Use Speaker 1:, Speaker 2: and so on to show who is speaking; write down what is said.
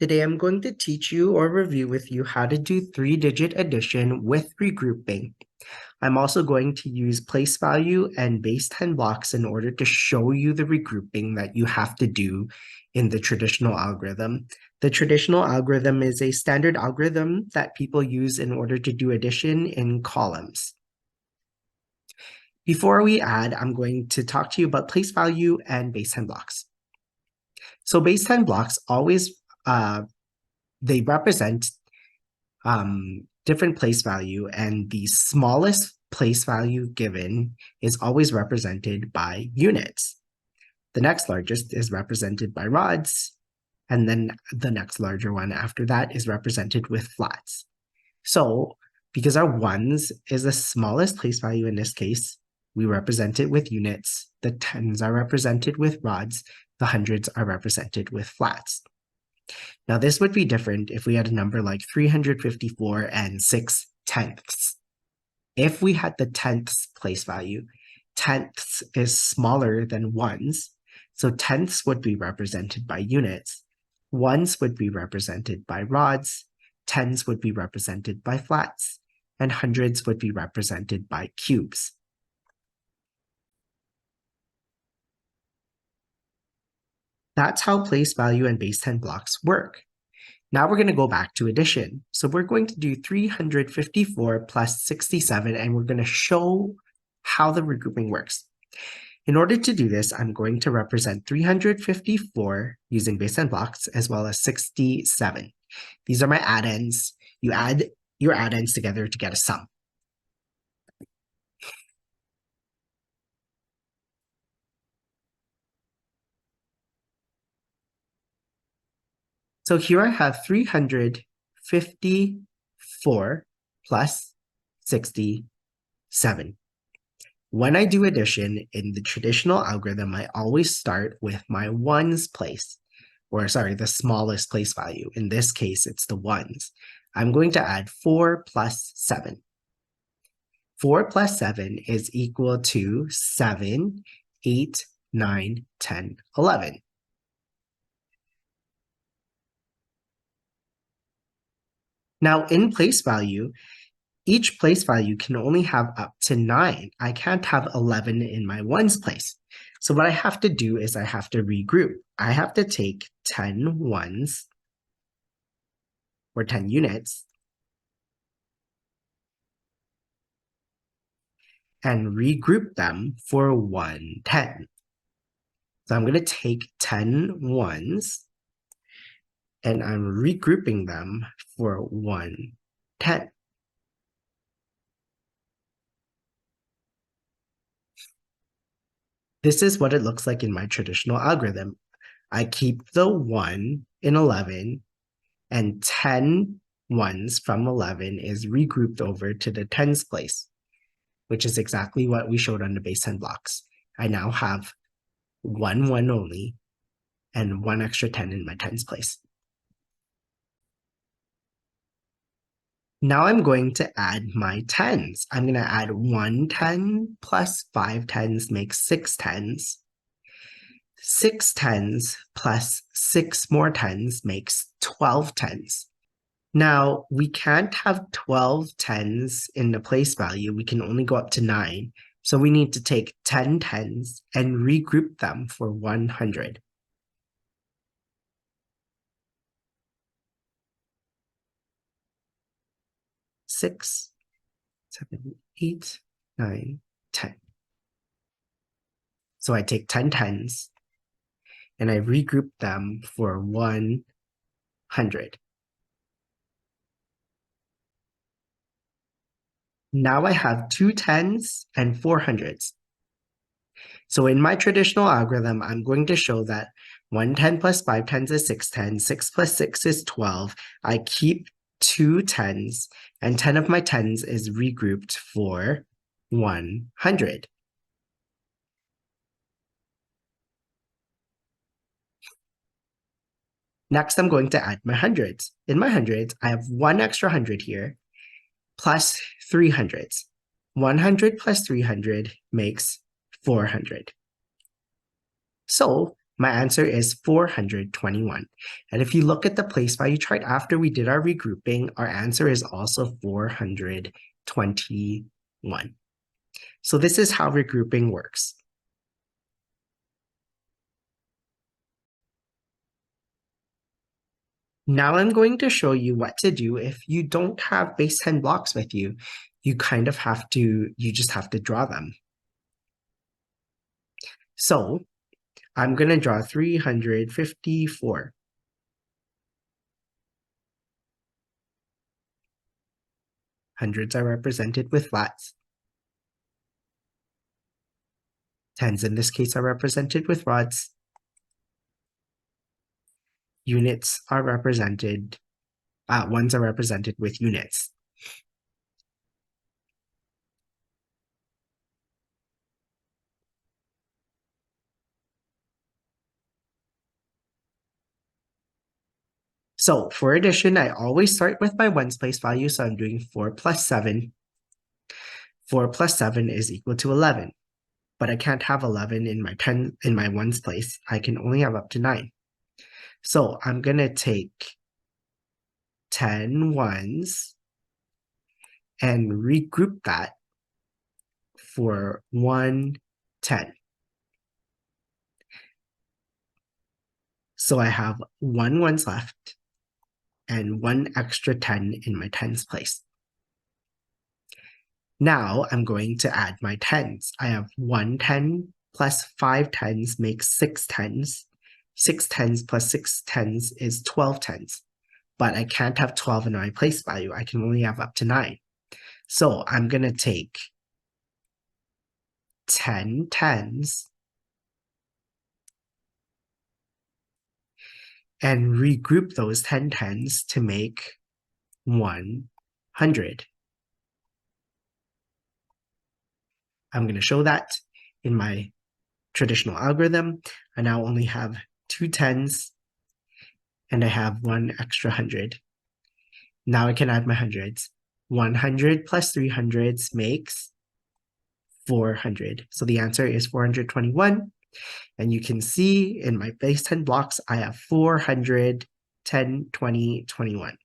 Speaker 1: Today I'm going to teach you or review with you how to do 3-digit addition with regrouping. I'm also going to use place value and base 10 blocks in order to show you the regrouping that you have to do in the traditional algorithm. The traditional algorithm is a standard algorithm that people use in order to do addition in columns. Before we add, I'm going to talk to you about place value and base 10 blocks. So base 10 blocks always they represent different place value, and the smallest place value given is always represented by units. The next largest is represented by rods, and then the next larger one after that is represented with flats. So because our ones is the smallest place value in this case, we represent it with units. The tens are represented with rods. The hundreds are represented with flats. Now, this would be different if we had a number like 354 and 6/10. If we had the tenths place value, tenths is smaller than ones, so tenths would be represented by units, ones would be represented by rods, tens would be represented by flats, and hundreds would be represented by cubes. That's how place value and base 10 blocks work. Now we're going to go back to addition. So we're going to do 354 plus 67, and we're going to show how the regrouping works. In order to do this, I'm going to represent 354 using base 10 blocks as well as 67. These are my add-ins. You add your add-ins together to get a sum. So here I have 354 plus 67. When I do addition in the traditional algorithm, I always start with my ones place, or sorry, the smallest place value. In this case, it's the ones. I'm going to add 4 plus 7. 4 plus 7 is equal to 7, 8, 9, 10, 11. Now, in place value, each place value can only have up to 9. I can't have 11 in my ones place. So what I have to do is I have to regroup. I have to take 10 ones, or 10 units, and regroup them for 110. So I'm going to take 10 ones, and I'm regrouping them for 110. This is what it looks like in my traditional algorithm. I keep the 1 in 11, and 10 ones from 11 is regrouped over to the tens place, which is exactly what we showed on the base 10 blocks. I now have 1 1 only and 1 extra 10 in my tens place. Now I'm going to add my tens. I'm going to add 1 10 plus 5 tens makes 6 tens. 6 tens plus 6 more tens makes 12 tens. Now, we can't have 12 tens in the place value. We can only go up to 9. So we need to take 10 tens and regroup them for 100. Six, 7, 8, 9, 10. So I take 10 tens and I regroup them for 100. Now I have 2 tens and 4 hundreds. So in my traditional algorithm, I'm going to show that 110 plus 5 tens is 610, 6 plus 6 is 12. I keep 2 tens, and 10 of my tens is regrouped for 100. Next, I'm going to add my hundreds. In my hundreds, I have 1 extra 100 here, plus 300s. 100 plus 300 makes 400. So My answer is 421. And if you look at the place value chart after we did our regrouping, our answer is also 421. So this is how regrouping works. Now I'm going to show you what to do if you don't have base 10 blocks with you. You just have to draw them. So I'm going to draw 354. Hundreds are represented with flats. Tens in this case are represented with rods. Units are represented, ones are represented with units. So for addition, I always start with my ones place value. So I'm doing 4 plus 7. 4 plus 7 is equal to 11. But I can't have 11 in my ones place. I can only have up to 9. So I'm going to take 10 ones and regroup that for 1 10. So I have 1 ones left and 1 extra 10 in my tens place. Now I'm going to add my tens. I have 1 10 plus 5 tens makes 6 tens. 6 tens plus 6 tens is 12 tens. But I can't have 12 in my place value. I can only have up to 9. So I'm going to take 10 tens and regroup those 10 tens to make 100. I'm going to show that in my traditional algorithm. I now only have 2 tens and I have 1 extra 100. Now I can add my hundreds. 100 plus 300s makes 400. So the answer is 421. And you can see in my base 10 blocks, I have 400, 10, 20, 21.